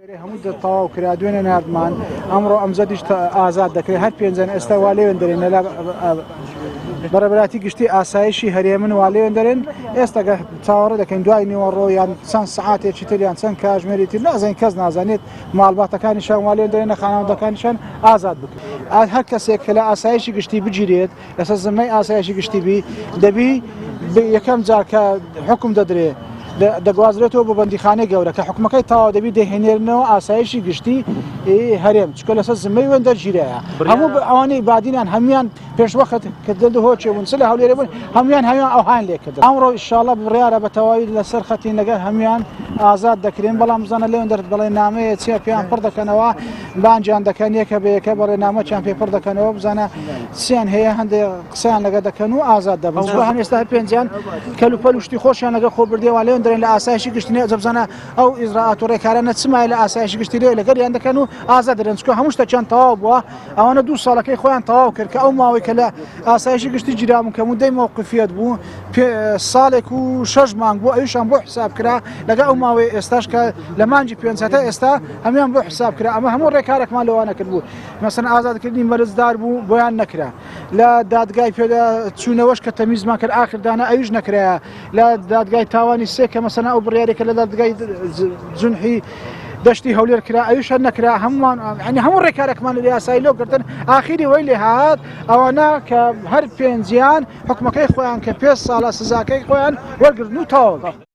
همود تاو کرا دوێنێ نردمان ئەمڕۆ ئەمزەدیش ئازاد دەکرێت هەر پێنجەن ئێستا وا لێوێن دەرێن لە بەرەبراتی گشتی ئاسایشی هەرێمن وا لێوێن دەرێن ئێستا چاوەڕێ دەکەین دوای نیوەڕۆ یان چەند سعاتێکی تر یان چەند کاتژمێری تر نازانین کەس نازانێت ماڵباتەکانیشان وا لێوێن دەرێنە خانەوادەکانیشان ئازاد بکرێت هەر کەسێک کە لە ئاسایشی گشتی بگیرێت لەسەر زمینەی ئاسایشی گشتی بی دەبی یەکەم جار کە حکم دەدرێت دەگوازرێتەوە بۆ بەندیخانەی گەورە کە حکومەکەی تەواو دەبی دەهێنێنەوە ئاسایشی گشتی هەرێم چکە لەسەر زمەی وێندە گیرەیە هەموو ئەوانەی بادینیان هەمویان پێشوەخت کە دەهۆچێبوون چ لە هەولێرە بوون هەمویان ئەوهان لێکردن ئەمڕۆ ئینشاڵڵا بڕیارە بە تەواوی لەسەر خەتی نەگەر هەمویان ئازاد دەکرێن بەڵام بزانە لێوێن دەرت بەڵێ نامەیە چیا پێیان پڕ دەکەنەوە بانجیان دەکەن یەکە بە یەکە بەڵێ نامەچیان پێ پڕ دەکەنەوە بزانە چیان هەیە هەندێک قسەیان لەگە دەکەن و ئازاد دەبن هەم ئێستا هەر پێنجیان کەلوپەل و شتی خۆشیان لەگە خۆ بردێوە لێوێن دەرێن لە ئاسایشی گشتنی بزانە ئەو ئیزراعات و ڕێکارانە چمای لە ئاسایشی گشتی لێ لەگەریان دەکەن و ئازاد دەرێن چکە هەموو شتێکیان تەواو بووە ئەوانە دوو ساڵەکەی خۆیان تەواو کرد کە ئەو ماوەی کە لە ئاسایشی گشتی گیرابوون کە مودەی موقفیەت بوو ساڵێک و 6 مانگ بوو ئەویشان بۆ حساب کرا لەگە ئەو ماوەی ئێستاش کە لە مانجی پێنجەتە ئێستا هەمویان بۆ حساب کرا ئەمە هەموو ڕێکارێکمان لەوانە کرد بوو مەسەن ئازادکردنی مەرزدار بوو بۆیان نەکرا لە دادگای پێدا چوونەوەش کە تەمیزمان کرد ئاخردانە ئەویش نەکرایە لە دادگای تاوانی سێ کە مەسەن ئەو بڕیارێکە لە دادگای جونحی دەشتی هەولێر کرا ئەویش هەر نەکرا هەمومان هەموو ڕێکارێکمان لە یاسایی لۆ کردن ئاخیری وەی لێ هات ئەوانە کە هەر پێنجیان حکومەکەی خۆیان کە 5 ساڵە سزاکەی خۆیان وەرگرتن و تەواو